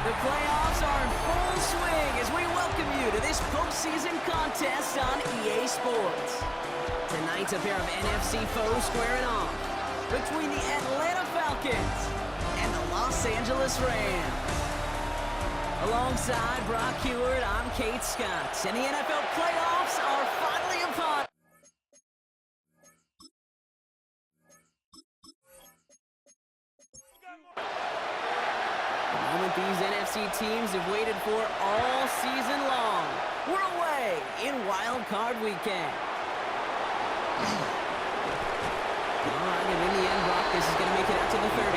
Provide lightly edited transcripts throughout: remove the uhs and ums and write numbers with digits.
The playoffs are in full swing as we welcome you to this postseason contest on EA Sports. Tonight's a pair of NFC foes squaring off between the Atlanta Falcons and the Los Angeles Rams. Alongside Brock Heward, I'm Kate Scott, and the NFL playoffs are finally upon. The moment these NFC teams have waited for all season long. We're away in Wild Card Weekend. All right, and in the end, Brock, this is going to make it out to the 30.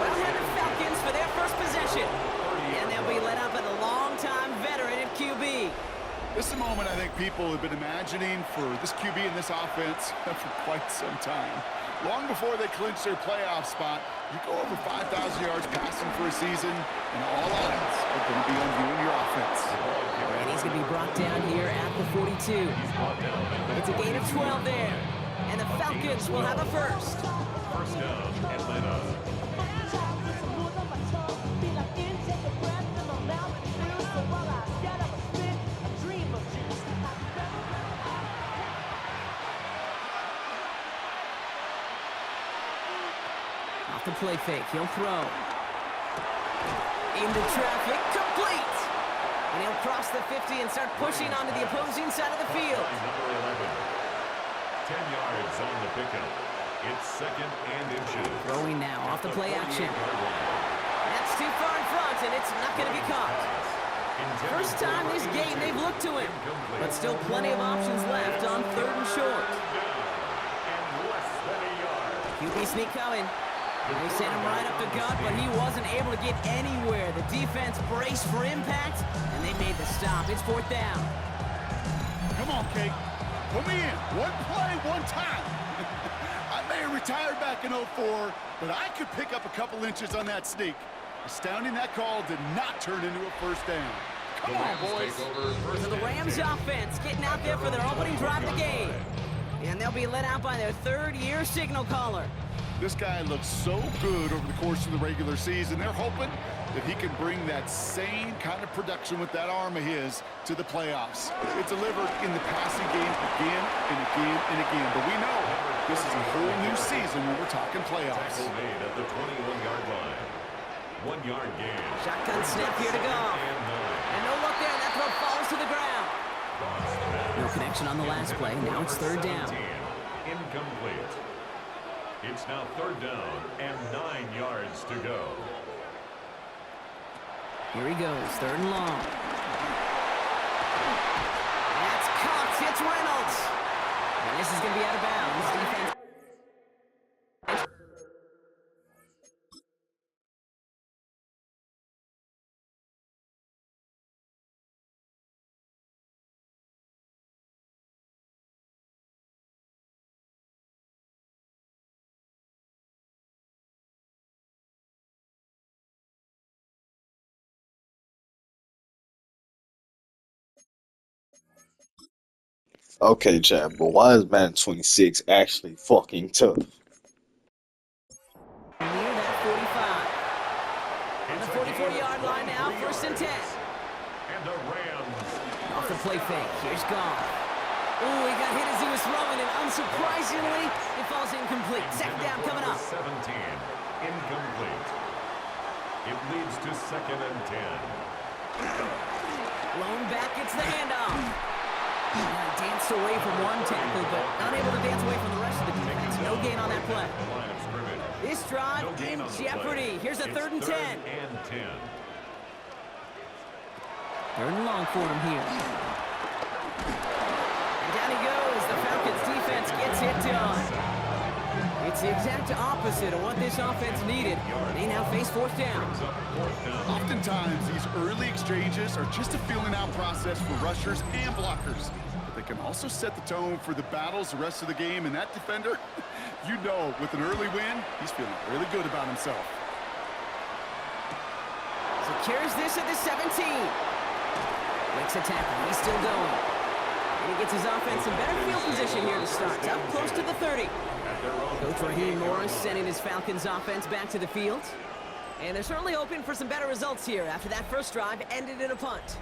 Well-handed Falcons for their first possession. And they'll be led up by the longtime veteran at QB. This is a moment I think people have been imagining for this QB and this offense for quite some time. Long before they clinch their playoff spot, you go over 5,000 yards passing for a season, and all odds are going to be on you and your offense. And he's going to be brought down here at the 42. It's a gain of 12 there. And the Falcons will have a first. First down, Atlanta. Off the play fake, he'll throw. Into traffic, complete! And he'll cross the 50 and start pushing onto the opposing side of the field. Number 11. 10 yards on the pickup. It's second and inches. Throwing now, off the play action. That's too far in front, and it's not going to be caught. First time this game they've looked to him, but still plenty of options left on 3rd and short. QB sneak coming. They sent him right up the gut, but he wasn't able to get anywhere. The defense braced for impact, and they made the stop. It's 4th down. Come on, Kate. Put me in. One play, one time. I may have retired back in 04, but I could pick up a couple inches on that sneak. Astounding that call did not turn into a first down. Come on, boys. So the Rams offense getting out there for their opening drive of the game. And they'll be led out by their 3rd-year signal caller. This guy looks so good over the course of the regular season. They're hoping that he can bring that same kind of production with that arm of his to the playoffs. It's delivered in the passing game again and again and again. But we know this is a whole new season when we're talking playoffs. Tackle made at the 21-yard line. 1-yard gain. Shotgun snap here to go. And no luck there. That throw falls to the ground. No connection on the last play. Now it's 3rd down. Incomplete. It's now 3rd down and 9 yards to go. Here he goes, 3rd and long. That's caught. It's Reynolds. And this is going to be out of bounds. Defense. Okay, Chad, but why is Madden 26 actually fucking tough? Near that 45. On the 44-yard line now, 1st and 10. And the Rams. Off the play fake. Here's Goff. Ooh, he got hit as he was throwing, and unsurprisingly, it falls incomplete. 2nd down coming up. 17. Incomplete. It leads to 2nd and 10. Blown back, it's the handoff. Danced away from one tackle, but unable to dance away from the rest of the defense. No gain on that play. This drive in jeopardy. Here's a 3rd and 10. 3rd and 10. 3rd and long for him here. And down he goes. The Falcons defense gets it done. It's the exact opposite of what this offense needed. They now face 4th down. Oftentimes, these early exchanges are just a feeling out process for rushers and blockers. But they can also set the tone for the battles the rest of the game. And that defender, you know, with an early win, he's feeling really good about himself. Secures this at the 17. Makes a tackle. He's still going. And he gets his offense in better field position here to start. Up close to the 30. Coach Raheem Morris sending his Falcons offense back to the field. And they're certainly hoping for some better results here after that first drive ended in a punt.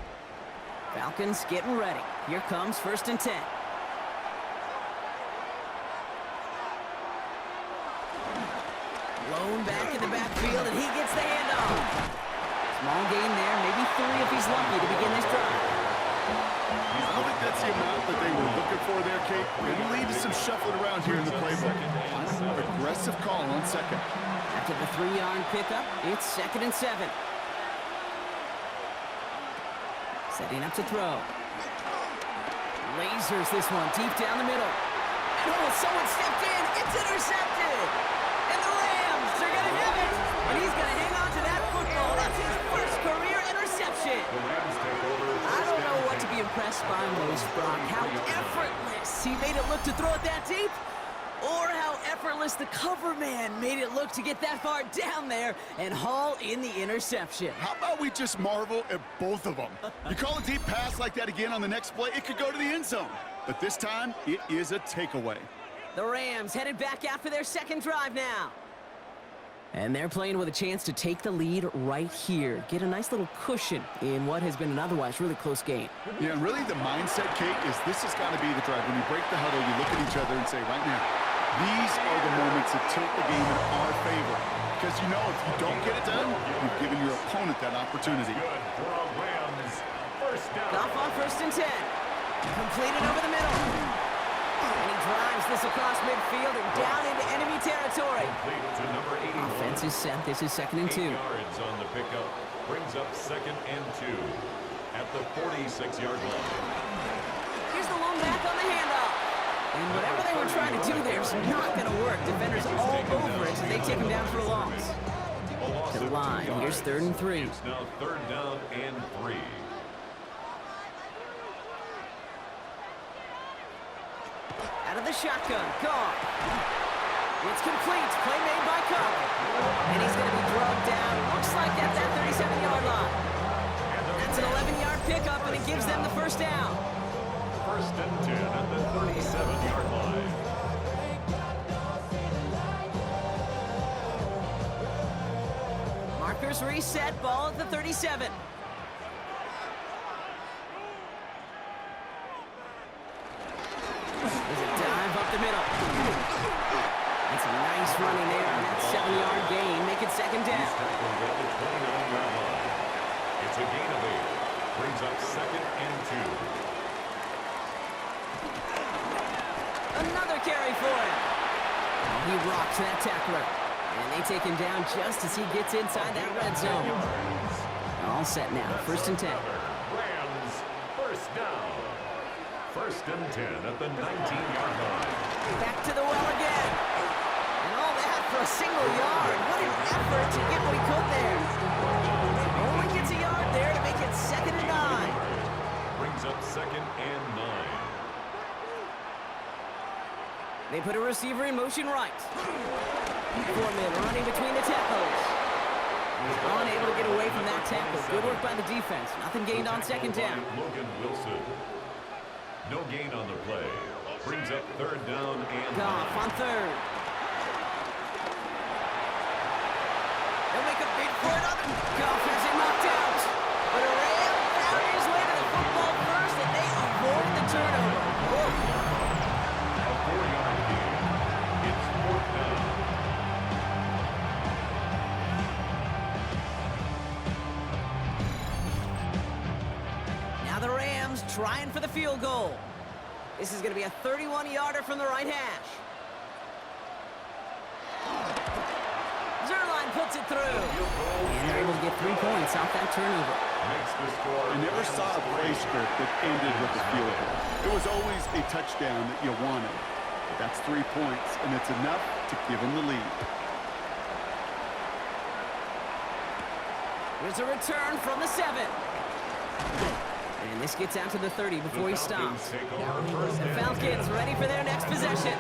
Falcons getting ready. Here comes 1st and 10. Blown back in the backfield, and he gets the handoff. Small gain there, maybe 3 if he's lucky to begin this drive. I don't think that's the amount that they were looking for there, Kate. Maybe lead to some shuffling around here in the playbook. Aggressive call on 2nd. After the 3-yard pickup, it's 2nd and 7. Setting up to throw. Lasers this one deep down the middle. And oh, someone stepped in. It's intercepted. And the Rams are going to have it. And he's going to hang on to that football. That's his first career interception. I don't know what to be impressed by most, Brock. How effortless he made it look to throw it that deep, or how effortless the cover man made it look to get that far down there and haul in the interception. How about we just marvel at both of them? You call a deep pass like that again on the next play, it could go to the end zone. But this time, it is a takeaway. The Rams headed back after their 2nd drive now. And they're playing with a chance to take the lead right here. Get a nice little cushion in what has been an otherwise really close game. Yeah, and really the mindset, Kate, is this has got to be the drive. When you break the huddle, you look at each other and say, right now, these are the moments that tilt the game in our favor. Because you know if you don't get it done, you've given your opponent that opportunity. Off on 1st and 10. Completed over the middle. And he drives this across midfield and down into enemy territory. Offense is set. This is 2nd and 2. 8 yards on the pickup. Brings up 2nd and 2 at the 46-yard line. Here's the lone back on the handoff. And whatever they were trying to do there is not going to work. Defenders all over it, so they take him down for a loss. To the line. Here's 3rd and 3. It's now 3rd down and 3. Out of the shotgun. Gone. It's complete. Play made by Cup. And he's going to be drugged down. Looks like at that 37-yard line. That's an 11-yard pickup, and it gives them the first down. 1st and 10 at the 37-yard line. Markers reset. Ball at the 37. There's a dive up the middle. That's a nice running there on that 7-yard gain. Make it 2nd down. It's a gain of 8. Brings up 2nd and 2. Another carry for him. He rocks that tackler. And they take him down just as he gets inside that red zone. All set now. 1st and 10. Rams, 1st down. 1st and 10 at the 19-yard line. Back to the well again. And all that for a single yard. What an effort to get what he could there. Only gets a yard there to make it 2nd and 9. Brings up 2nd and 9. They put a receiver in motion right. Foreman running between the tackles. He's unable to get away from that tackle. Good work by the defense. Nothing gained on 2nd down. Logan Wilson. No gain on the play. Brings up 3rd down and Goff on 3rd. They'll make a big for it on him. Goff has it knocked out. But a Ram found his way to the football first, and they avoid the turnover. Whoa. a 4-yard gain. It's 4th down. Now the Rams trying for the field goal. This is going to be a 31-yarder from the right hash. Zerline puts it through. And they're able to get 3 points off that turnover. Makes the score. I never saw a play script that ended with a field goal. It was always a touchdown that you wanted. But that's 3 points, and it's enough to give them the lead. There's a return from the 7. And this gets out to the 30 before he stops. The Falcons ready for their next possession.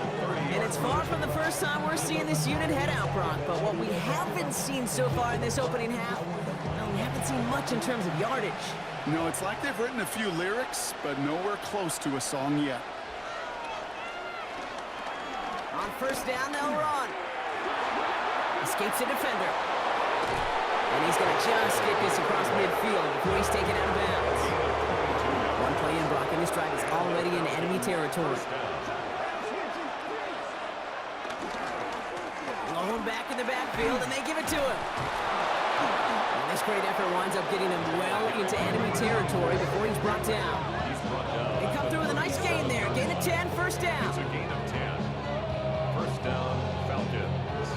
And it's far from the first time we're seeing this unit head out, Brock. But what we haven't seen so far in this opening half, well, we haven't seen much in terms of yardage. No, it's like they've written a few lyrics, but nowhere close to a song yet. On 1st down, they'll run. Escapes a defender. And he's going to just get this across midfield before he's taken out of bounds. One play in, Brock, and this drive is already in enemy territory. Blown back in the backfield, and they give it to him. And this great effort winds up getting him well into enemy territory before he's brought down. They come through with a nice gain there. Gain of 10, first down. It's a gain of 10. First down, Falcons.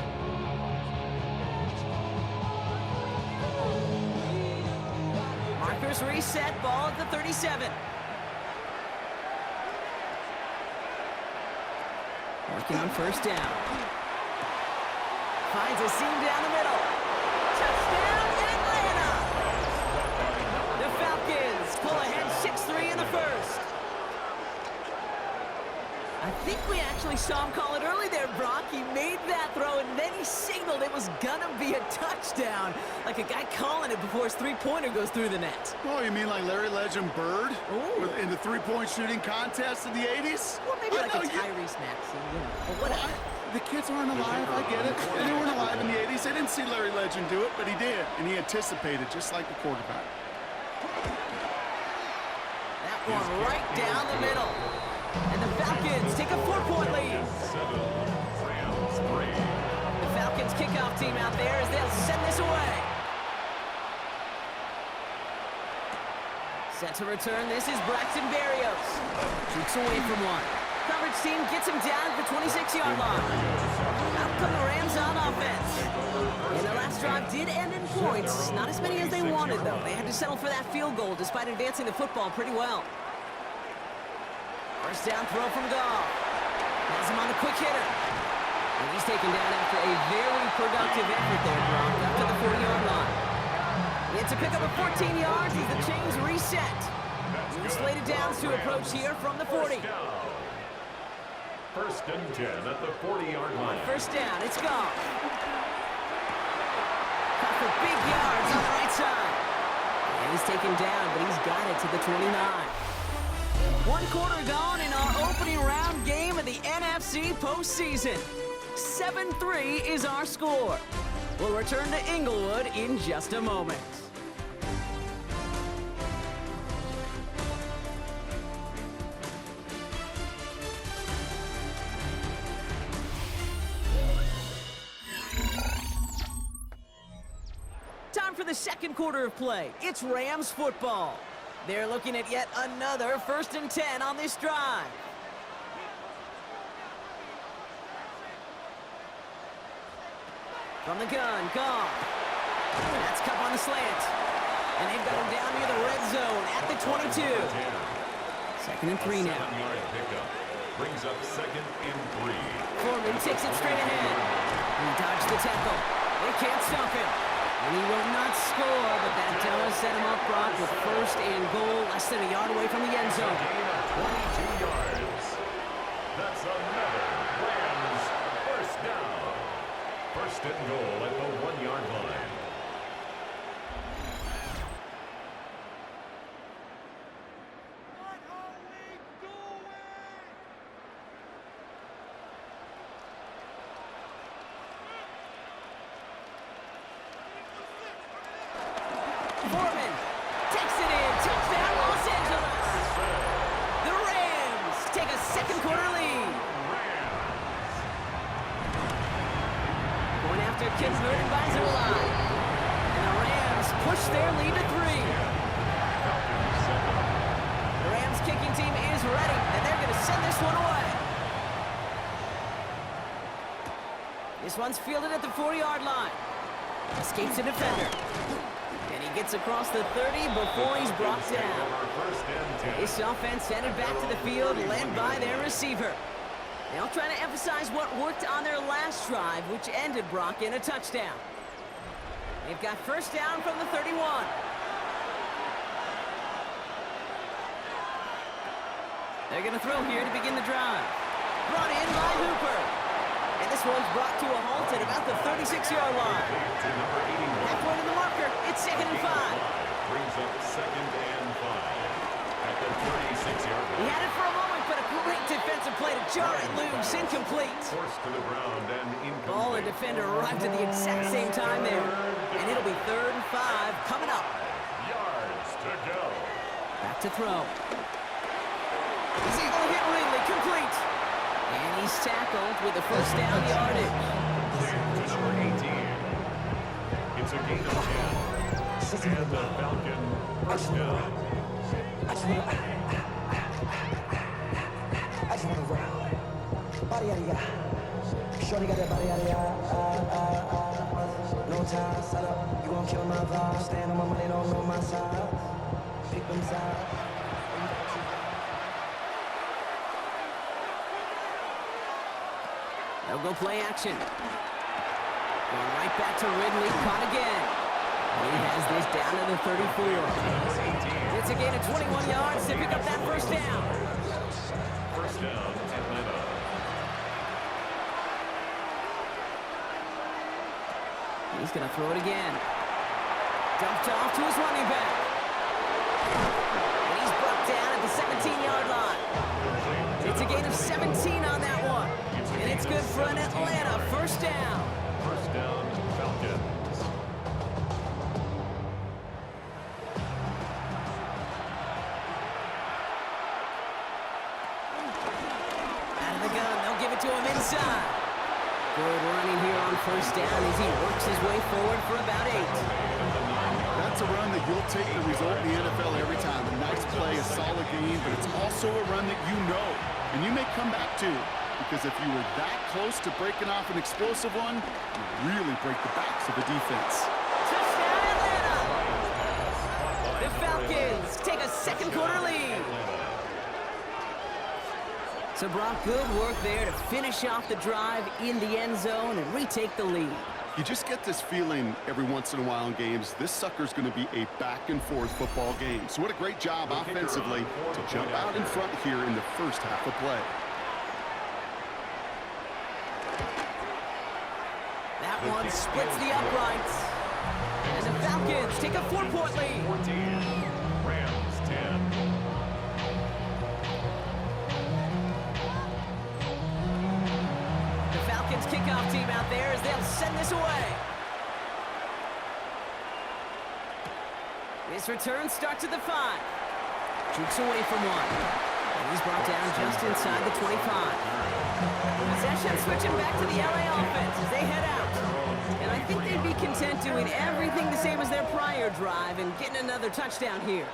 Markers reset, ball at the 37. Working on first down. Finds a seam down the middle. Touchdown, Atlanta! The Falcons pull ahead 6-3 in the first. I think we actually saw him call it early there, Brock. He made that throw, and then he signaled it was gonna be a touchdown. Like a guy calling it before his three-pointer goes through the net. Oh, you mean like Larry Legend Bird in the three-point shooting contest in the 80s? Well, maybe like a Tyrese Maxey, you know, or whatever. The kids aren't alive, I get it. They weren't alive in the 80s. They didn't see Larry Legend do it, but he did, and he anticipated, just like the quarterback. That one right down the middle. And the Falcons take a 4-point lead. 7, Rams 3. The Falcons kickoff team out there as they'll send this away. Set to return, this is Braxton Berrios. Shoots away from one. Coverage team gets him down at the 26-yard line. Out come the Rams on offense. And the last drive did end in points. Not as many as they wanted, though. They had to settle for that field goal despite advancing the football pretty well. First down throw from Goff. Has him on the quick hitter. And he's taken down after a very productive effort there, Brock, up to the 40-yard line. He had to pick up a 14 yards as the chains reset. New slated downs to approach here from the 40. First and 10 at the 40-yard line. First down, it's Goff. Caught for big yards on the right side. And he's taken down, but he's got it to the 29. 1 quarter gone in our opening round game of the NFC postseason. 7-3 is our score. We'll return to Inglewood in just a moment. Time for the second quarter of play. It's Rams football. They're looking at yet another 1st and 10 on this drive. From the gun, Goff. That's Cup on the slant. And they've got him down near the red zone at the 22. 2nd and 3 now. 7-yard pickup brings up 2nd and 3. Foreman takes it straight ahead. He dodged the tackle. They can't stop him. And he will not score, but that does set him up, Brock, with 1st and goal, less than a yard away from the end zone. Gain of 22 yards. That's another Rams first down. 1st and goal at the 1-yard line. Foreman takes it in. Touchdown, Los Angeles. The Rams take a second quarter lead. Going after converted by Zulai. And the Rams push their lead to 3. The Rams kicking team is ready, and they're going to send this one away. This one's fielded at the 40-yard line. Escapes the defender. And he gets across the 30 before he's brought down. This offense headed back to the field, led by their receiver. They'll try to emphasize what worked on their last drive, which ended, Brock, in a touchdown. They've got first down from the 31. They're going to throw here to begin the drive. Brought in by Hooper. And this one's brought to a halt at about the 36-yard line. Halfway to the marker, it's 2nd and 5. Brings up 2nd and 5 at the 36-yard line. He had it for a moment, but a great defensive play to jar it loose, incomplete. Forced to the ground and incomplete. Ball and defender arrived at the exact same time there. And it'll be 3rd and 5 coming up. Yards to go. Back to throw. He's able to hit Ridley, complete. And he's tackled with the first down yardage. To number 18. It's a gain of 10. And the Falcon first down. I just want to round. Body yada yada. Shorty got that body yada yada. No time, set up. You gon' kill my vibe. Stand on my money, don't know my side. Pick them side. They'll go play action. Going right back to Ridley, caught again. He has this down to the 34. It's a gain of 21 yards to pick up that first down. First down, Atlanta. He's going to throw it again. Dumped off to his running back. And he's brought down at the 17-yard line. It's a gain of 17 on that one. And it's good for an Atlanta first down. First down, Falcons. Out of the gun, they'll give it to him inside. Good running here on first down as he works his way forward for about 8. That's a run that you'll take the result in the NFL every time. A nice play, a solid game, but it's also a run that you know, and you may come back to. Because if you were that close to breaking off an explosive one, you really break the backs of the defense. Touchdown, Atlanta! The Falcons take a second quarter lead. So, Brock, good work there to finish off the drive in the end zone and retake the lead. You just get this feeling every once in a while in games, this sucker's going to be a back-and-forth football game. So what a great job offensively to jump out in front here in the first half of play. That one splits the uprights. And the Falcons take a 4-point lead. 14. Rams 10. The Falcons kickoff team out there as they'll send this away. This return starts at the 5. Jukes away from one. And he's brought down just inside the 25. Possession switching back to the LA offense as they head out. And I think they'd be content doing everything the same as their prior drive and getting another touchdown here.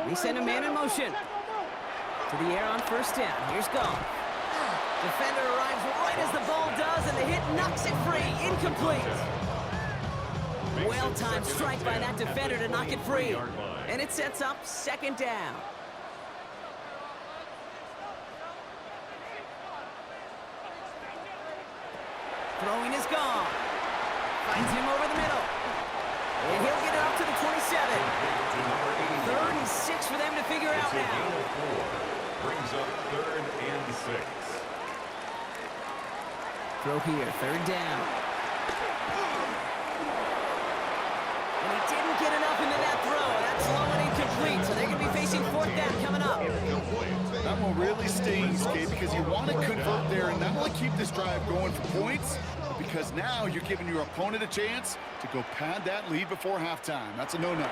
We send a man in motion. To the air on first down. Here's Goff. Defender arrives right as the ball does, and the hit knocks it free. Incomplete. Well-timed strike by that defender to knock it free. And it sets up second down. Throwing is gone. Finds him over the middle. And he'll get it up to the 27. 3rd and 6 for them to figure out now. Brings up 3rd and 6. Throw here, 3rd down. And he didn't get enough into that throw. That's low and incomplete, so they're going to be facing 4th down coming up. That one really stings, Gabe, because you want to convert there and not only keep this drive going for points, but because now you're giving your opponent a chance to go pad that lead before halftime. That's a no-no.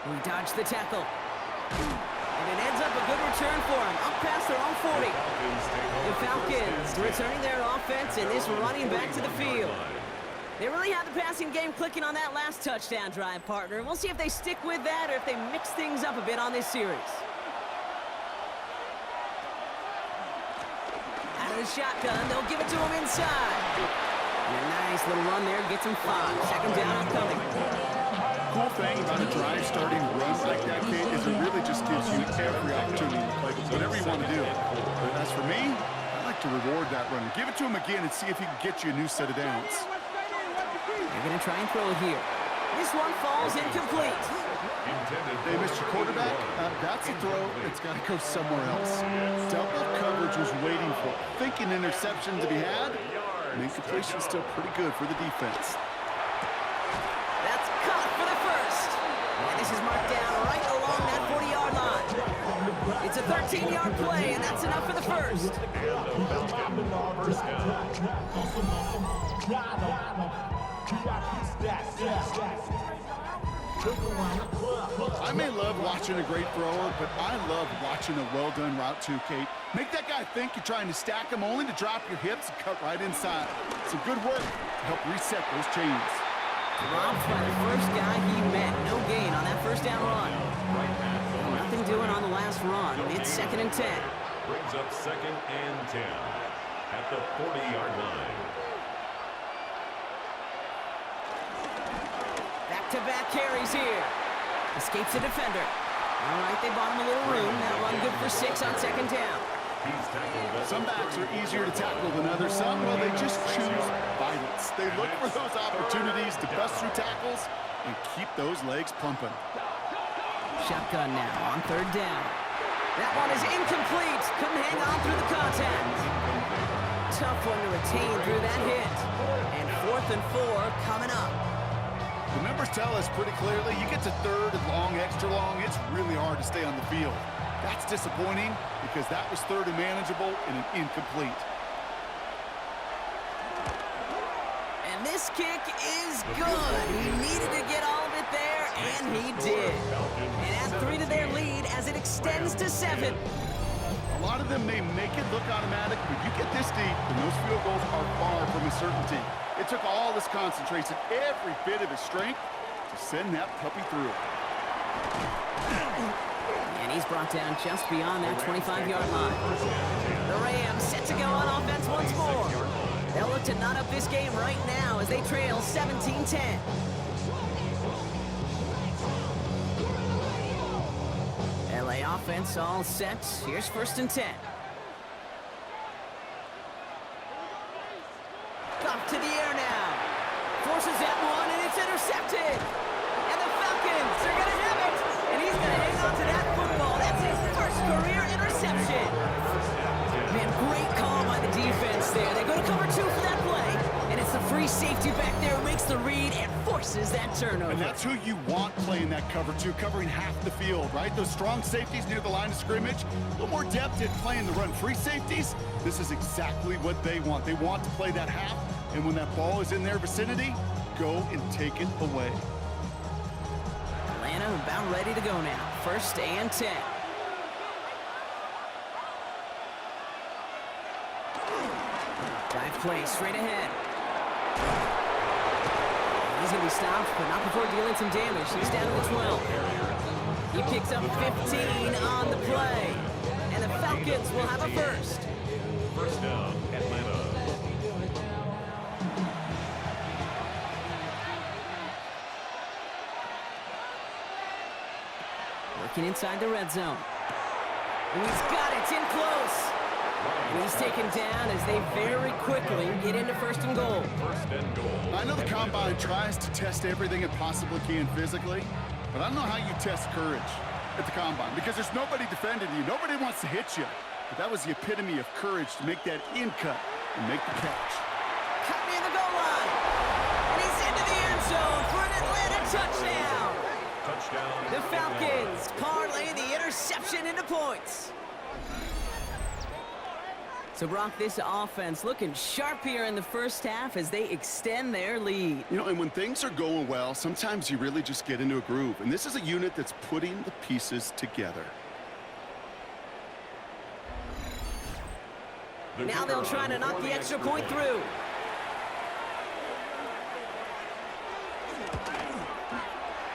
He dodged the tackle. And it ends up a good return for him, up past their own 40. The Falcons returning their offense and this running back to the field. They really had the passing game clicking on that last touchdown drive, partner. And we'll see if they stick with that or if they mix things up a bit on this series. Out of the shotgun, they'll give it to him inside. And a nice little run there gets him 5. Second down upcoming. Cool thing about a drive starting run like that, Kate, is it really just gives you every opportunity to play whatever you want to do. But as for me, I like to reward that run. Give it to him again and see if he can get you a new set of downs. They're going to try and throw it here. This one falls incomplete. They missed your quarterback. That's a throw. It's got to go somewhere else. Double coverage was waiting for it. Thinking interception to be had. And incompletion still pretty good for the defense. That's caught for the first. And this is marked down right along that 40-yard line. 13-yard play, and that's enough for the first. And the Falcon first down. I may love watching a great thrower, but I love watching a well-done route too, Kate. Make that guy think you're trying to stack him only to drop your hips and cut right inside. Some good work to help reset those chains. Robbed by the first guy he met. No gain on that first down run. Nothing doing on the last run. It's 2nd and 10. Brings up 2nd and 10 at the 40-yard line. Back-to-back carries here. Escapes the defender. All right, they bought him a little room. That run good for 6 on 2nd down. Some backs are easier to tackle than others. Some, well, they just choose violence. They look for those opportunities to bust through tackles and keep those legs pumping. Shotgun now on 3rd down. That one is incomplete. Couldn't hang on through the contact. Tough one to retain through that hit. And 4th and 4 coming up. The numbers tell us pretty clearly, you get to 3rd and long, extra long, it's really hard to stay on the field. That's disappointing because that was 3rd and manageable and an incomplete. And this kick is good. He needed to get all of it there, and he did. And add 3 to their lead as it extends to 7. A lot of them may make it look automatic, but you get this deep, and those field goals are far from a certainty. It took all this concentration, every bit of his strength, to send that puppy through. And he's brought down just beyond that 25-yard line. The Rams set to go on offense once more. They'll look to knot up this game right now as they trail 17-10. LA offense all set. Here's 1st and 10. Off to the air now. Forces that one, and it's intercepted. And the Falcons are going to have it. And he's going to hang on to that football. That's his first career interception. Man, great call by the defense there. They go to cover 2 for that play. And it's the free safety back there who makes the read and forces that turnover. And that's who you want playing that cover 2, covering half the field, right? Those strong safeties near the line of scrimmage. A little more depth in playing the run-free safeties. This is exactly what they want. They want to play that half. And when that ball is in their vicinity, go and take it away. Atlanta about ready to go now. 1st and 10. Dive play straight ahead. He's going to be stopped, but not before dealing some damage. He's down to the 12. He picks up 15 on the play. And the Falcons will have a first. First down, Atlanta. Working inside the red zone. And he's got it. It's in close. And he's taken down as they very quickly get into 1st and goal. First and goal. I know the Combine tries to test everything it possibly can physically, but I don't know how you test courage at the Combine because there's nobody defending you. Nobody wants to hit you. But that was the epitome of courage to make that in cut and make the catch. Cut near the goal line. And he's into the end zone for an Atlanta touchdown. Touchdown. The Falcons parlay the interception into points. So, Brock, this offense looking sharp here in the first half as they extend their lead. You know, and when things are going well, sometimes you really just get into a groove. And this is a unit that's putting the pieces together. Now they'll try to knock the extra point through.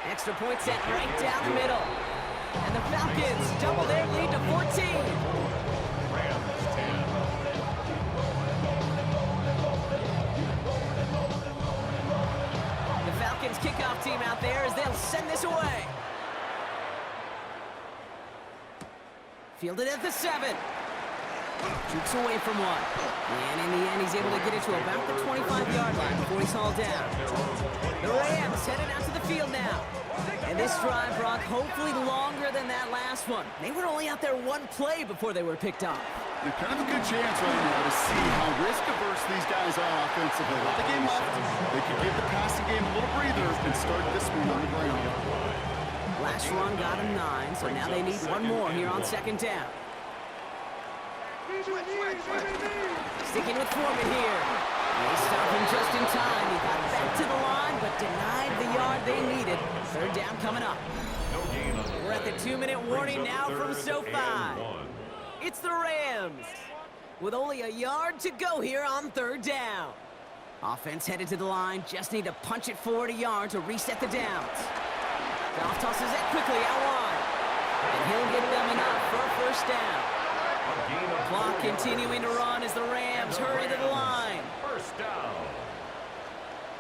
Extra point set right down the middle. And the Falcons double their lead to 14. Falcons kickoff team out there as they'll send this away. Fielded at the 7. Jukes away from one. And in the end, he's able to get it to about the 25-yard line before he's hauled down. The Rams headed out to the field now. And this drive, Brock, hopefully longer than that last one. They were only out there one play before they were picked off. They're kind of a good chance right now to see how risk-averse these guys are offensively. Let the game left. They could give the passing game a little breather and start this one on the ground. Last run got him 9, so now they need one more here on 2nd down. Sticking with Foreman here. They stop him just in time. He got back to the line, but denied the yard they needed. Third down coming up. No gain on the We're at the play. 2-minute warning Brings now up from third SoFi. and 1. It's the Rams. With only a yard to go here on third down. Offense headed to the line. Just need to punch it forward a yard to reset the downs. Goff tosses it quickly out wide. And he'll get them enough for a first down. A gain of Clock 4 yards. continuing to run as the Rams hurry to the line. First down.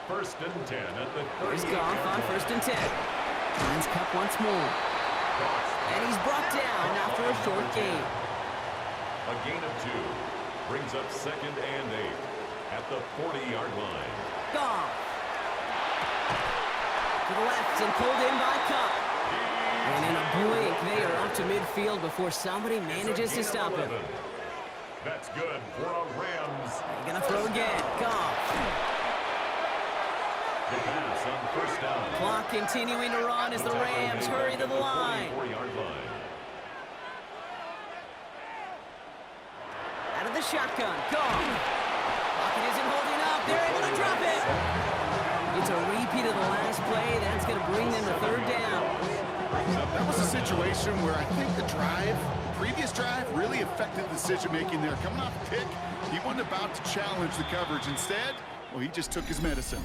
First and 10 at the 30. Here's Goff on first and 10. Lines cut once more. And he's brought down after a short gain. A gain of 2 brings up second and 8 at the 40-yard line. Goff. To the left and pulled in by Cup. And in a blink, they are up to midfield before somebody manages to stop him. That's good for a Rams. They're going to throw again. Goff. The pass on first down. Clock continuing to run as the Rams hurry to the line. 44-yard line. Out of the shotgun. Goff. Pocket isn't holding up. They're able to drop it. It's a repeat of the last play. That's going to bring them to third down. That was a situation where I think the previous drive, really affected the decision-making there. Coming off a pick, he wasn't about to challenge the coverage. Instead, well, he just took his medicine.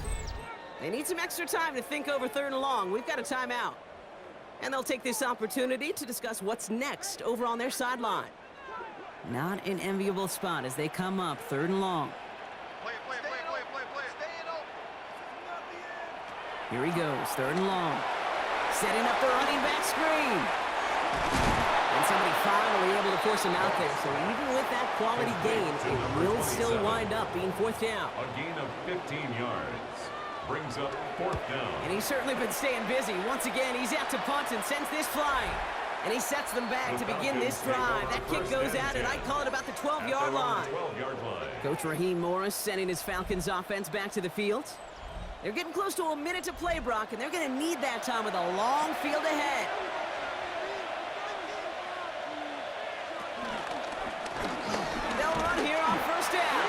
They need some extra time to think over third and long. We've got a timeout. And they'll take this opportunity to discuss what's next over on their sideline. Not an enviable spot as they come up third and long. Here he goes, third and long. Setting up the running back screen. And somebody finally able to force him out there. So even with that quality gain, it will still wind up being fourth down. A gain of 15 yards brings up fourth down. And he's certainly been staying busy. Once again, he's out to punt and sends this flying. And he sets them back to begin this drive. That kick goes out, and I'd call it about the 12-yard line. 12-yard line. Coach Raheem Morris sending his Falcons offense back to the field. They're getting close to a minute to play, Brock, and they're going to need that time with a long field ahead. They'll run here on first down.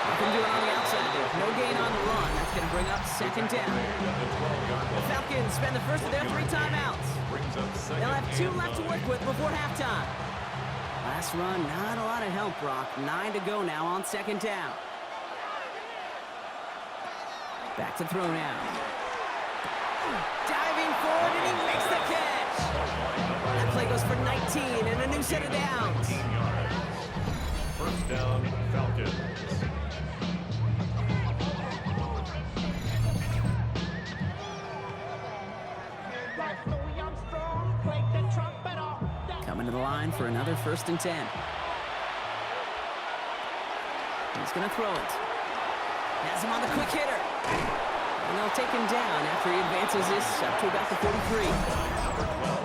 They can do it on the outside. There's no gain on the run. That's going to bring up second down. The Falcons spend the first of their 3 timeouts. Brings up second. They'll have 2 and left to work with before halftime. Last run, not a lot of help, Brock. 9 to go now on second down. Back to throw now. Diving forward, and he makes the catch. That play goes for 19 and a new set of downs. 19 yards. First down, Falcons. Coming to the line for another first and 10. He's going to throw it. Has him on the quick hitter. And they'll take him down after he advances this up to about the 43.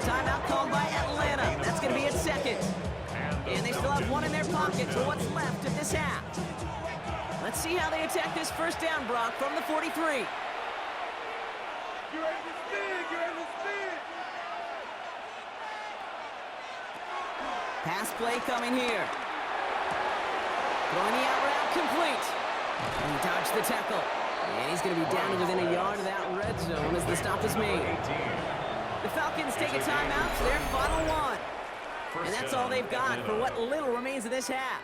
Timeout called by Atlanta. That's going to be at second. And they still have 1 in their pocket for what's left of this half. Let's see how they attack this first down, Brock, from the 43. Pass play coming here. Throwing the out route complete. And he dodged the tackle. And he's going to be down to within a yard of that red zone as the stop is made. The Falcons take a timeout to their final one. And that's all they've got for what little remains of this half.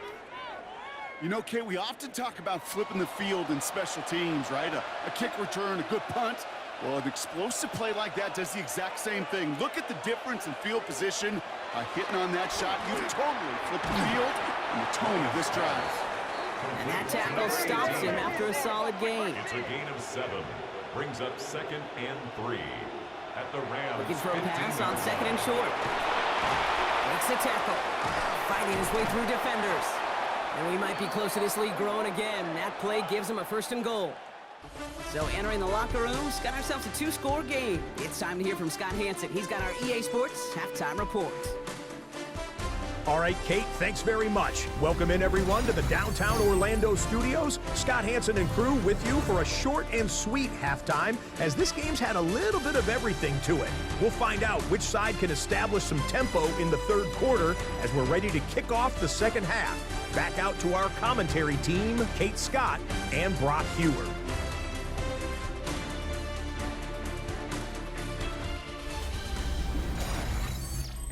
You know, Kate, we often talk about flipping the field in special teams, right? A kick return, a good punt. Well, an explosive play like that does the exact same thing. Look at the difference in field position. Hitting on that shot, you've totally flipped the field and the tone of this drive. And that tackle stops him after a solid gain. It's a gain of 7. Brings up second and 3 at the Rams. Looking for a pass on second and short. Makes the tackle. Fighting his way through defenders. And we might be close to this lead growing again. That play gives him a first and goal. So entering the locker rooms, got ourselves a 2-score game. It's time to hear from Scott Hansen. He's got our EA Sports halftime report. All right, Kate, thanks very much. Welcome in, everyone, to the downtown Orlando studios. Scott Hansen and crew with you for a short and sweet halftime, as this game's had a little bit of everything to it. We'll find out which side can establish some tempo in the third quarter as we're ready to kick off the second half. Back out to our commentary team, Kate Scott and Brock Hewer.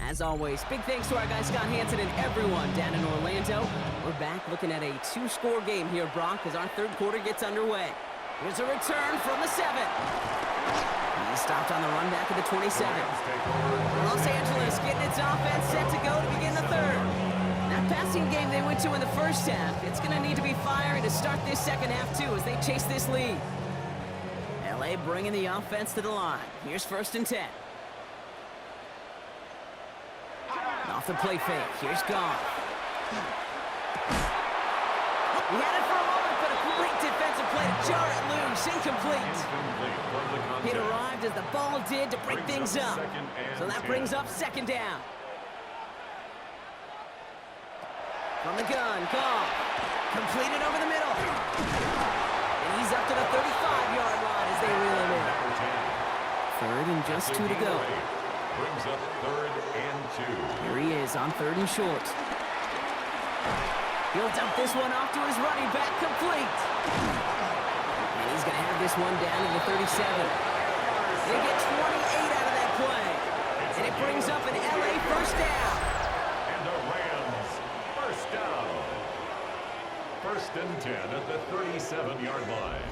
As always, big thanks to our guy Scott Hansen and everyone down in Orlando. We're back looking at a two-score game here, Brock, as our third quarter gets underway. Here's a return from the 7. He's stopped on the run back at the 27. Los Angeles getting its offense set to go to begin the third. That passing game they went to in the first half, it's going to need to be fiery to start this second half, too, as they chase this lead. LA bringing the offense to the line. Here's 1st and 10. Off the play fake. Here's Goff. He had it for a moment, but a great defensive play to jar it loose. Incomplete. It arrived as the ball did to break things up. So that brings up 2nd down. From the gun, Goff. Completed over the middle. And he's up to the 35-yard line as they reel him in. 3rd and just 2 to go. Brings up 3rd and 2. Here he is on 3rd and short. He'll dump this one off to his running back, complete. And he's going to have this one down to the 37. They get 28 out of that play. And it brings up an LA 1st down. And the Rams 1st down. 1st and 10 at the 37-yard line.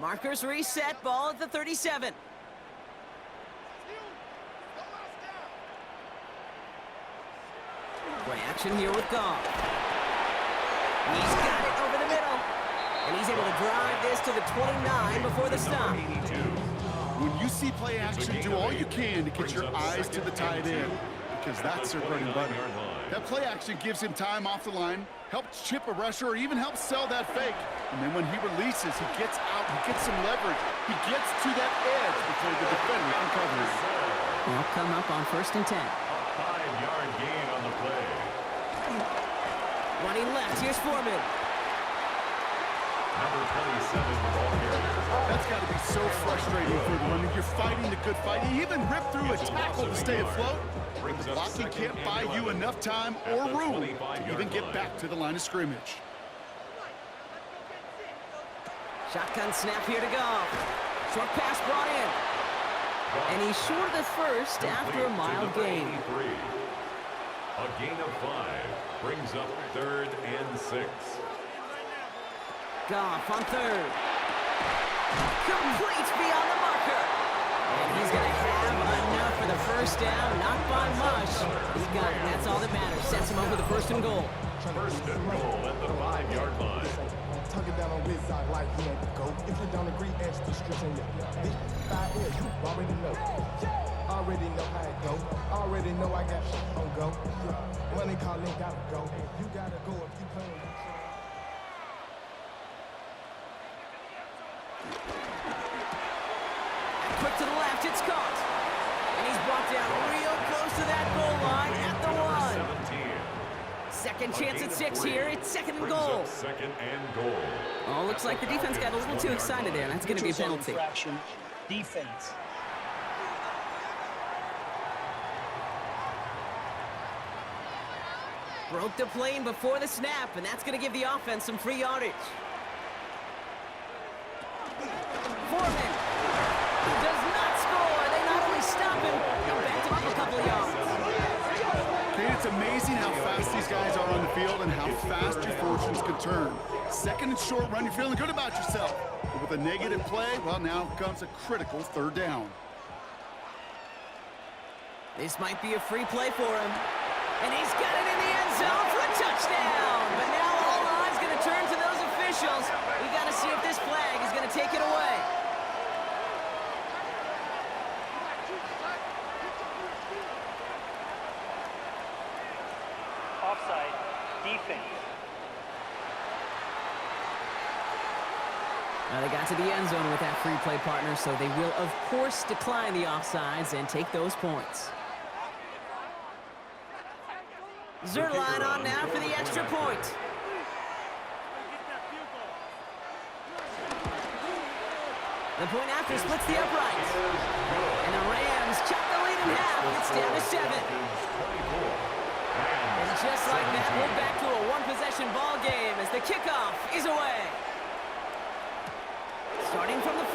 Markers reset, ball at the 37. Play action here with Goff. He's got it over the middle. And he's able to drive this to the 29 before the stop. When you see play action, do all you can to get your eyes to the tight end, because that's their bread and butter. That play action gives him time off the line, helps chip a rusher, or even helps sell that fake. And then when he releases, he gets out, he gets some leverage. He gets to that edge before the defender can cover it. They'll come up on 1st and 10. A 5-yard gain on the play. Running left, here's Foreman. Number 27 ball carrier. That's got to be so frustrating for the runner. You're fighting the good fight. He even ripped through a tackle to stay afloat. And the blocking can't buy you enough time or room to even get back to the line of scrimmage. Shotgun snap here to Goff. Short pass brought in. And he's short of the 1st after a mild gain. A gain of 5 brings up 3rd and 6. Goff on 3rd. Complete beyond the marker. And he's going to have enough for the 1st down. Not by much. He's got it. That's all that matters. Sets him up with the 1st and goal. 1st and goal at the 5-yard line. Tuck it down on his side like he had to go. If you don't agree, ask the stretch on your big 5 years. You already know. Already know how it go. Already know I got shit on go. Money calling, gotta go. You gotta go if you playing. Quick to the left, it's caught. And he's brought down real close to that goal line at the 1. 2nd chance at 6 here. It's 2nd and goal. 2nd and goal. Oh, looks like the defense got a little too excited there. That's going to be a penalty. Infraction. Defense. Broke the plane before the snap, and that's going to give the offense some free yardage. Foreman does not score. They not only stop him, they'll back him up a couple of yards. Okay, it's amazing how fast these guys are on the field and how fast your fortunes can turn. 2nd and short run, you're feeling good about yourself. But with a negative play, well, now comes a critical 3rd down. This might be a free play for him. And he's got it in the end zone for a touchdown. But now all eyes going to turn to those officials. We got to see if this flag is going to take it away. Offside. Defense. Now they got to the end zone with that free play, partner, so they will, of course, decline the offsides and take those points. Zerline on now for the extra point. The point after splits the uprights. And the Rams chop the lead in half. It's down to 7. And just like that, we're back to a one-possession ball game as the kickoff is away. Starting from the 5.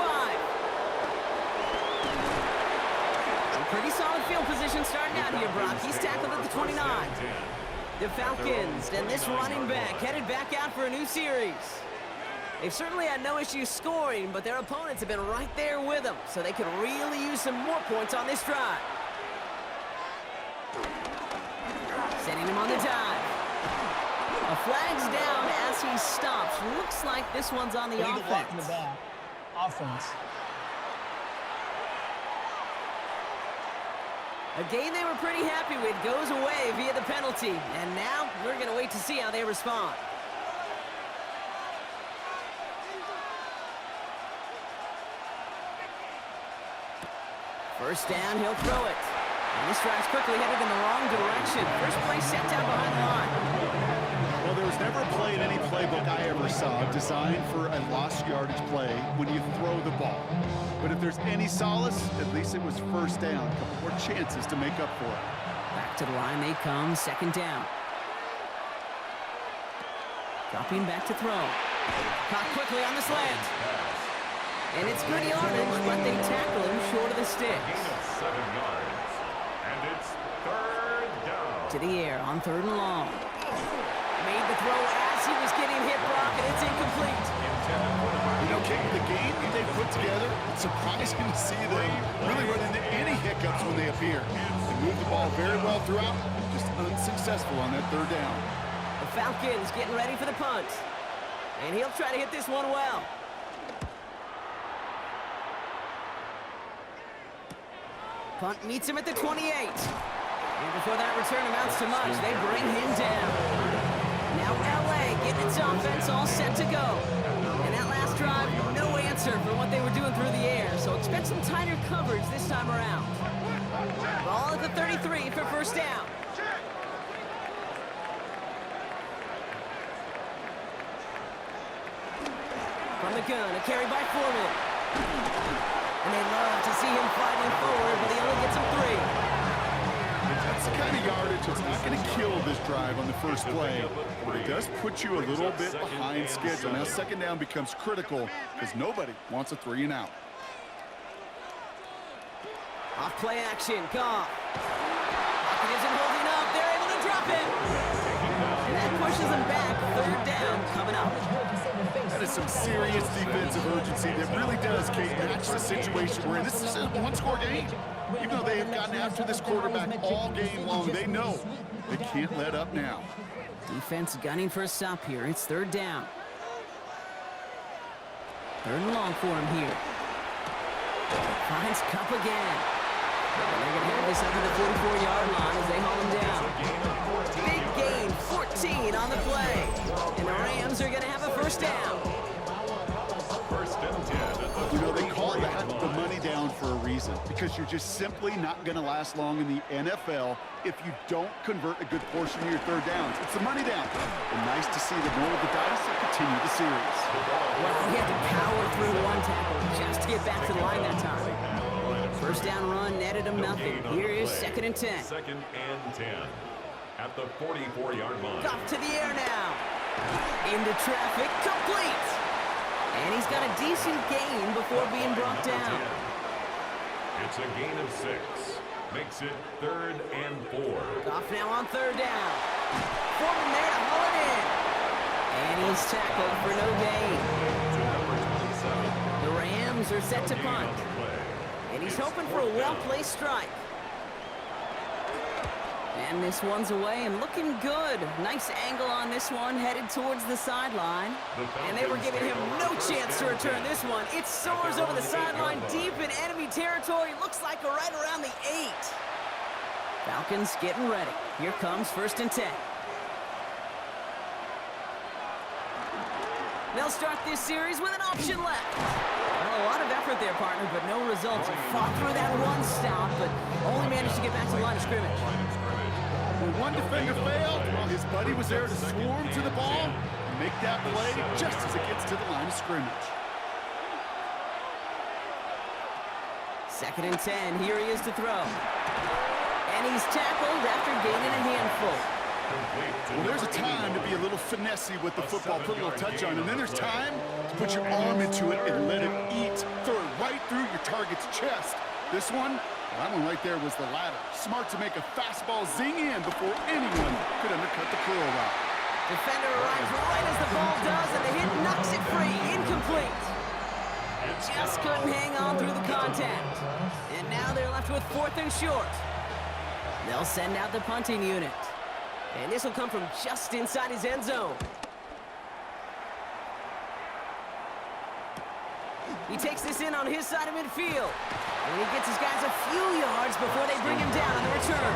A pretty solid field position starting out here, Brock. He's tackled at the 29. The Falcons and this running back headed back out for a new series. They've certainly had no issues scoring, but their opponents have been right there with them, so they could really use some more points on this drive. Sending him on the dive. A flag's down as he stops. Looks like this one's on the offense. Offense. A game they were pretty happy with goes away via the penalty, and now we're going to wait to see how they respond. First down, he'll throw it. And this drive's quickly headed in the wrong direction. First play set down behind the line. Well, there was never a play in any playbook I ever saw designed for a lost yardage play when you throw the ball. But if there's any solace, at least it was first down. A couple more chances to make up for it. Back to the line they come, second down. Dropping back to throw. Caught quickly on the slant. And it's good yardage, but they tackle him short of the sticks. 7 yards. And it's third down. To the air on 3rd and long. Made the throw as he was getting hit, Brock, and it's incomplete. You know, Kate, the game that they put together, it's surprising to see them really run into any hiccups when they appear. They move the ball very well throughout, just unsuccessful on that 3rd down. The Falcons getting ready for the punt. And he'll try to hit this one well. Punt meets him at the 28. And before that return amounts to much, they bring him down. Now LA getting its offense all set to go. And that last drive, no answer for what they were doing through the air, so expect some tighter coverage this time around. Ball at the 33 for first down. From the gun, a carry by Foreman. And they love to see him fighting forward, but he only gets him 3. That's the kind of yardage that's not going to kill this drive on the first play, but it does put you a little bit behind schedule. Now second down becomes critical because nobody wants a 3 and out. Off play action, Goff. Pocket isn't holding up. They're able to drop it. And that pushes them back. 3rd down coming up. That is some serious defensive urgency that really does, Kate, match the situation we're in. This is a one-score game. Even though they have gotten after this quarterback all game long, they know they can't let up now. Defense gunning for a stop here. It's 3rd down. 3rd and long for him here. Finds Cup again. And they're going to have this under the 44-yard line as they haul him down. Big gain, 14 on the play. And the Rams are going to have a first down. First and 10. You know, they call that the money down for a reason, because you're just simply not going to last long in the NFL if you don't convert a good portion of your 3rd downs. It's the money down. And nice to see them roll the dice and continue the series. Well, he had to power through one tackle just to get back to the line that time. First down run netted him nothing. Here is 2nd and 10. 2nd and 10. At the 44-yard line. Off to the air now. Into traffic, complete. And he's got a decent gain before being brought down. It's a gain of 6. Makes it 3rd and 4. Off now on 3rd down. Foreman there to haul it in. And he's tackled for no gain. The Rams are set to punt. And he's hoping for a well-placed strike. And this one's away and looking good. Nice angle on this one, headed towards the sideline. And they were giving him no chance to return this one. It soars over the sideline deep in enemy territory. Looks like right around the 8. Falcons getting ready. Here comes 1st and 10. They'll start this series with an option left. Well, a lot of effort there, partner, but no results. He fought through that one stop, but only managed to get back to the line of scrimmage. When one defender failed, well, his buddy was there to swarm to the ball and make that play just as it gets to the line of scrimmage. Second and 10. Here he is to throw. And he's tackled after gaining a handful. Well, there's a time to be a little finessey with the football, put a little touch on, and then there's time to put your arm into it and let it eat. Throw it right through your target's chest. This one, that one right there was the latter. Smart to make a fastball zing in before anyone could undercut the curl route. Defender arrives right as the ball does, and the hit knocks it free. Incomplete. Just couldn't hang on through the contact. And now they're left with 4th and short. They'll send out the punting unit. And this will come from just inside his end zone. He takes this in on his side of midfield. And he gets his guys a few yards before they bring him down on the return.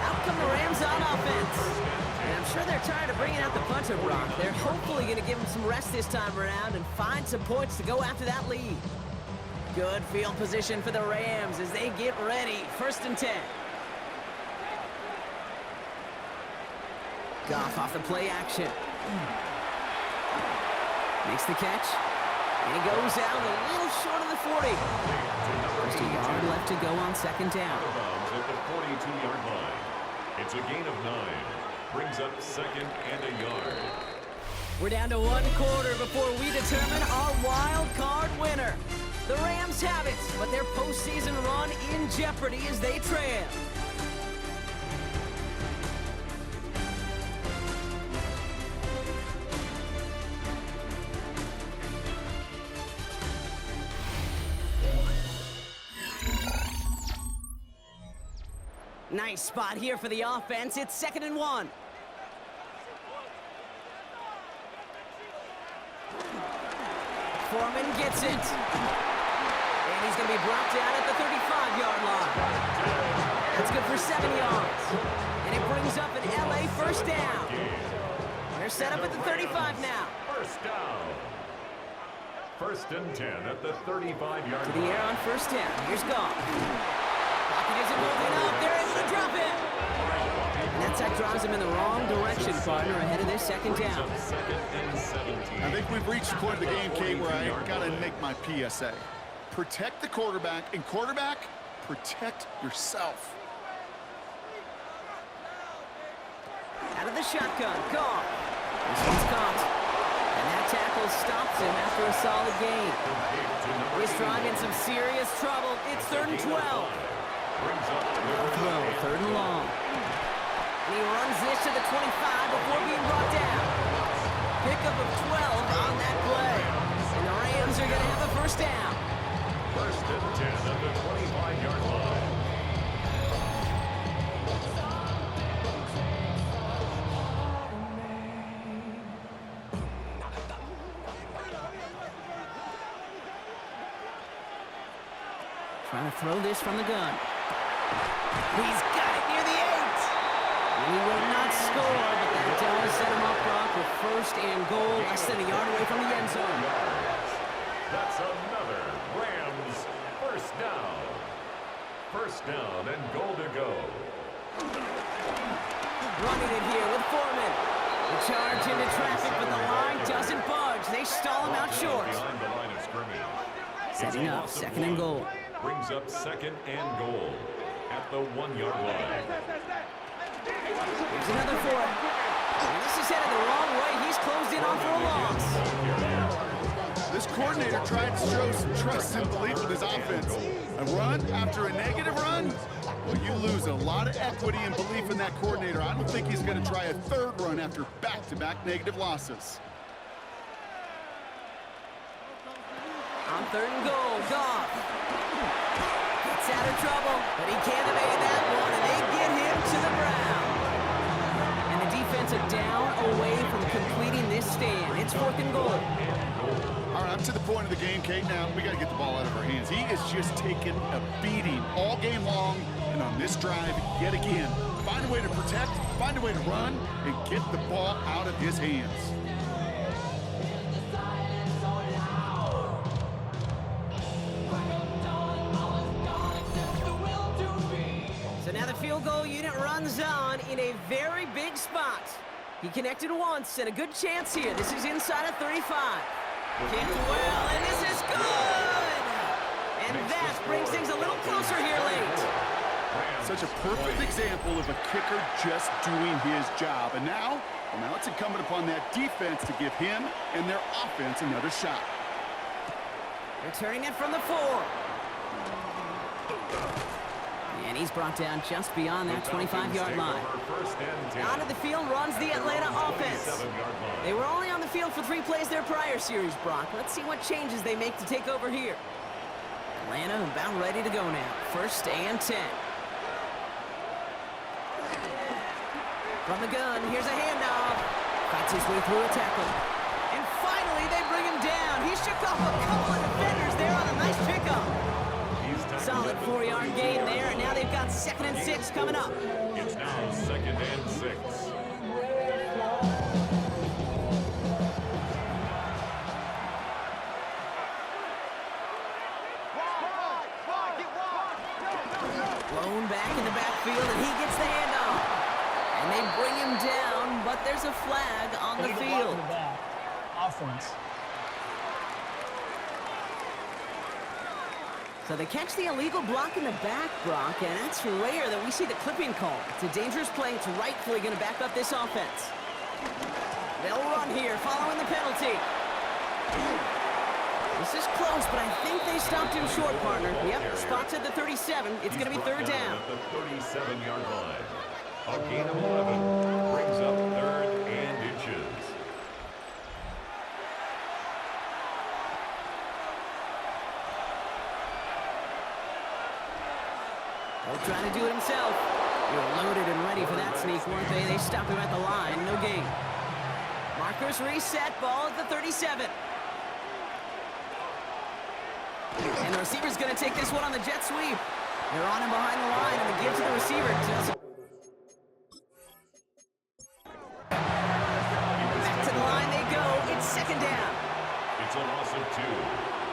Out come the Rams on offense. And I'm sure they're tired of bringing out the punter, Brock. They're hopefully going to give him some rest this time around and find some points to go after that lead. Good field position for the Rams as they get ready. 1st and 10. Goff off the play action. Makes the catch. And he goes out a little short of the 40. Just a yard left to go on 2nd down. At the 42-yard line. It's a gain of 9. Brings up 2nd and a yard. We're down to 1 quarter before we determine our wild card winner. The Rams have it, but their postseason run in jeopardy as they trail. Nice spot here for the offense. It's 2nd and 1. Foreman gets it. And he's going to be brought down at the 35-yard line. That's good for 7 yards. And it brings up an LA 1st down. They're set up at the 35 now. 1st down. 1st and 10 at the 35-yard line. To the air on 1st down. Here's Goff. Pocket isn't moving up. They're able to drop it. And that sack drives him in the wrong direction, partner, ahead of this 2nd down. 2nd and 17. I think we've reached the point of the game, Kate, where I got to make my PSA. Protect the quarterback, and quarterback, protect yourself. Out of the shotgun, Goff. This one's caught. And that tackle stops him after a solid gain. He's trying in some serious trouble. It's 3rd and 12. Throw, 3rd and long. And he runs this to the 25 before being brought down. Pickup of 12 on that play. And the Rams are going to have a 1st down. 1st and 10 at the 25-yard line. Trying to throw this from the gun. He's got it near the 8. He will not score, but that does set him up, Brock, with 1st and goal, less than a yard away from the end zone. That's another Rams 1st down. 1st down and goal to go. Running it here with Foreman. The charge into traffic, but the line doesn't budge. They stall him out short. Behind the line of scrimmage. Setting up 2nd and goal. Brings up 2nd and goal at the 1-yard line. Here's another for it. And this is headed the wrong way. He's closed in on for a loss. This coordinator tried to show some trust and belief with his offense. A run after a negative run? Well, you lose a lot of equity and belief in that coordinator. I don't think he's going to try a 3rd run after back-to-back negative losses. On 3rd and goal, Goff. Gets out of trouble, but he can't evade that one, and they get him to the ground. And the defense are down away from completing this stand. It's 4th and goal. All right, I'm to the point of the game, Kate. Now we got to get the ball out of our hands. He is just taking a beating all game long, and on this drive, yet again, find a way to protect, find a way to run, and get the ball out of his hands. So now the field goal unit runs on in a very big spot. He connected once, and a good chance here. This is inside of 35. Kicked well, and this is good! And And that brings things a little closer here late. Such a perfect example of a kicker just doing his job. And now it's incumbent upon that defense to give him and their offense another shot. Returning it from the 4. And he's brought down just beyond that 25-yard line. Out of the field runs the Atlanta offense. They were only on the field for 3 plays their prior series, Brock. Let's see what changes they make to take over here. Atlanta about ready to go now. 1st and 10. From the gun, here's a handoff. Fights his way through a tackle. And finally, they bring him down. He shook off a couple of defenders there on a nice pickup. Solid 4-yard gain there, and now they've got 2nd and 6 coming up. It's now 2nd and 6. Blown back in the backfield, and he gets the handoff. And they bring him down, but there's a flag on the field. Offense. So they catch the illegal block in the back, Brock, and it's rare that we see the clipping call. It's a dangerous play. It's rightfully going to back up this offense. They'll run here, following the penalty. This is close, but I think they stopped him short, partner. Yep, spots at the 37. It's going to be 3rd down. At the 37-yard line. A gain of 11 brings up 3rd and inches. He'll try to do it himself. They were loaded and ready for that sneak, weren't they? They stopped him at the line. No gain. Markers reset. Ball at the 37. And the receiver's going to take this one on the jet sweep. They're on him behind the line, and the give to the receiver doesn't. Back to the line they go. It's 2nd down. It's a loss of 2.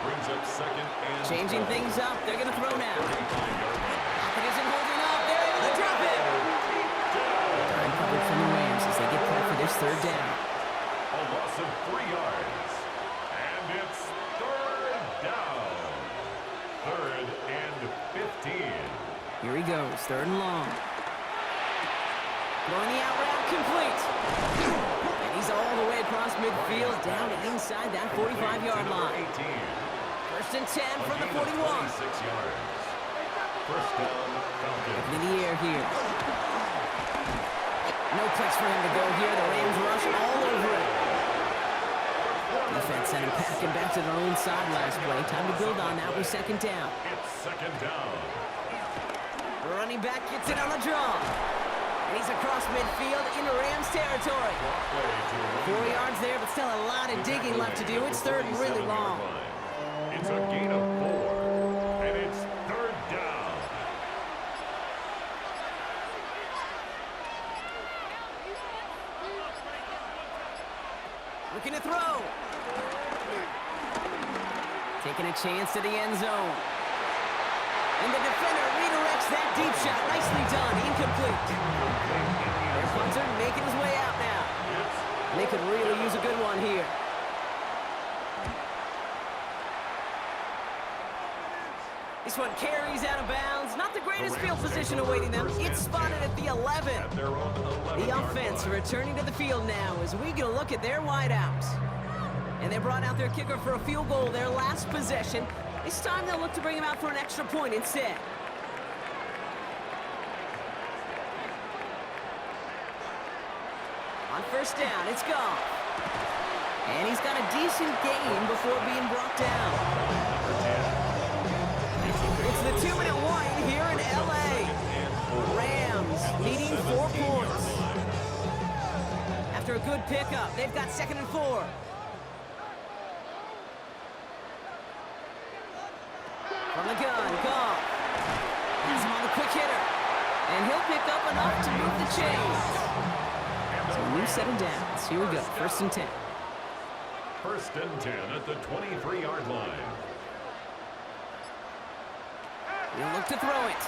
Brings up 2nd and Changing 12. things up. They're going to throw now. 35-yard line. Pocket isn't holding up. They're able to drop it. Time covered from the Rams as they get caught for this 3rd down. A loss of 3 yards. And it's 3rd down. 3rd and 15. Here he goes, 3rd and long. Throwing the out route complete. And he's all the way across midfield, down inside that 45-yard line. 18. 1st and 10 from the 41. 26 yards. 1st down, Falcons. In the air here. No place for him to go here. The Rams rush all over it. Defense sent him packing back to their own side last play. Time to build on that with 2nd down. It's 2nd down. The running back gets it on the draw. And he's across midfield into Rams territory. 4 yards there, but still a lot of digging left to do. It's 3rd and really long. It's a gain of 4. And it's 3rd down. Looking to throw. Taking a chance to the end zone. And the defender redirects that deep shot. Nicely done. Incomplete. Their punter making his way out now. They could really use a good one here. This one carries out of bounds. Not the greatest field position awaiting them. It's spotted at the 11. The offense returning to the field now as we get a look at their wideouts. And they brought out their kicker for a field goal their last possession. This time they'll look to bring him out for an extra point instead. On 1st down, it's Goff. And he's got a decent gain before being brought down. It's the 2-minute warning here in L.A. Rams needing 4 points. After a good pickup, they've got 2nd and 4. From the gun, Goff. Has him on the quick hitter. And he'll pick up enough to move the chains. So a new 7 downs. Here we go, 1st and 10. 1st and 10 at the 23-yard line. He'll look to throw it.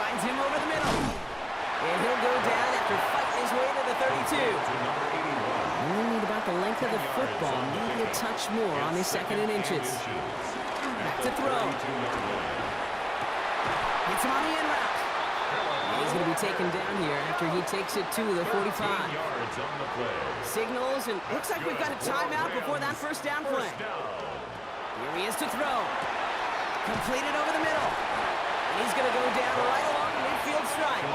Finds him over the middle. And he'll go down after fighting his way to the 32. Only need about the length of the football, maybe a touch more on his 2nd and inches. Back to throw. Hits him on the in route. He's going to be taken down here after he takes it to the 45. Yards on the play. Signals, and looks like we've got a timeout before that first down play. Here he is to throw. Completed over the middle. And he's going to go down right along the midfield stripe.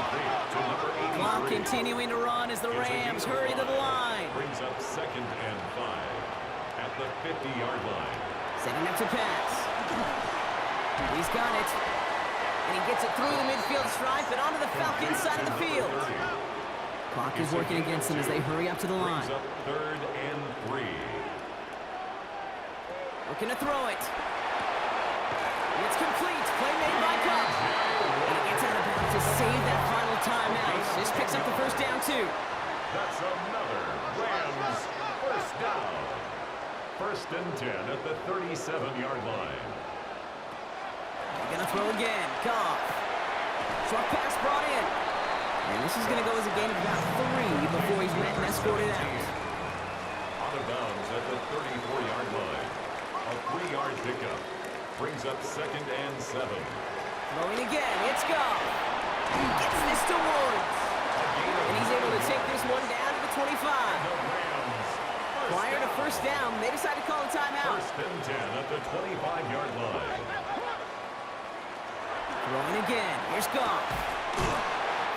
Clock continuing to run as the Rams hurry to the line. Brings up 2nd and 5 at the 50-yard line. Setting up to pass. He's got it. And he gets it through the midfield stripe and onto the Falcons side of the field. Clock is working against them as they hurry up to the line. Brings up 3rd and 3. Looking to throw it. It's complete. Play made by Cup. And he gets out of bounds to save that final timeout. This picks up the first down, too. That's another Rams first down. 1st and 10 at the 37-yard line. They're going to throw again. Goff. Short pass brought in. And this is going to go as a gain of about 3 before he's met and escorted out. Out of bounds at the 34-yard line. A 3-yard pickup. Brings up 2nd and 7. Throwing again. It's Goff. He gets this to Woods. And he's able to take this one down to the 25. Prior to first down, they decide to call a timeout. 1st and 10 at the 25-yard line. Throwing again. Here's Goff.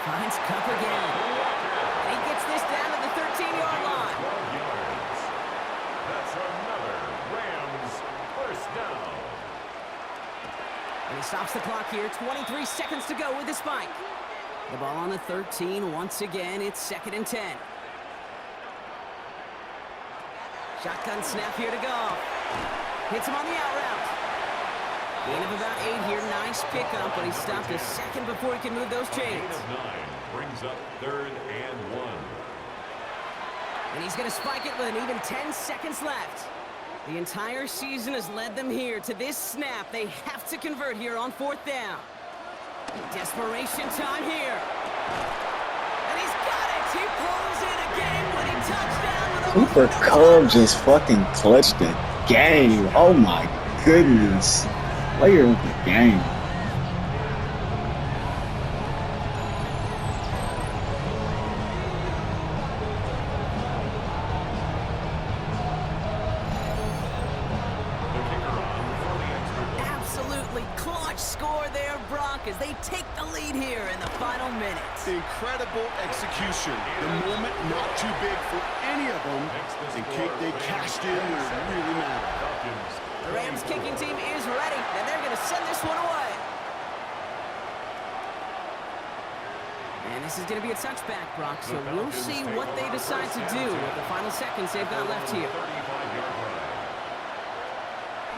Finds Cup again. And he gets this down to the 13-yard line. 12 yards. That's another Rams first down. And he stops the clock here. 23 seconds to go with the spike. The ball on the 13. Once again, it's 2nd and 10. Shotgun snap here to Goff. Hits him on the out route. Gain of about 8 here. Nice pickup, but he stopped a second before he can move those chains. 9 brings up 3rd and 1. And he's going to spike it with an even 10 seconds left. The entire season has led them here to this snap. They have to convert here on 4th down. Desperation time here. And he's got it. He pulls in a game-winning touchdown with a Cooper Kupp just fucking clutched the game. Oh my goodness. Player of the game. absolutely clutch score there, Brock, as they take the lead here in the final minutes. Incredible execution. The moment not too big for any of them. And they cashed in when it really mattered. The Rams kicking team is ready, and they're going to send this one away. And this is going to be a touchback, Brock, so we'll see what they decide to do with the final seconds they've got left here.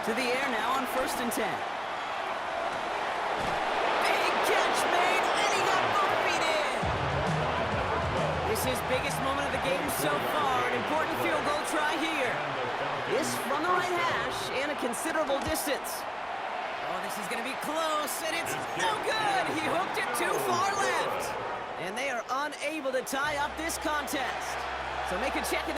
To the air now on 1st and 10. Big catch made, and he got both feet in. This is biggest moment of the game so far. An important field goal try here. This from the right hash and a considerable distance. Oh, this is going to be close, and it's no good. He hooked it too far left. And they are unable to tie up this contest. So make a check.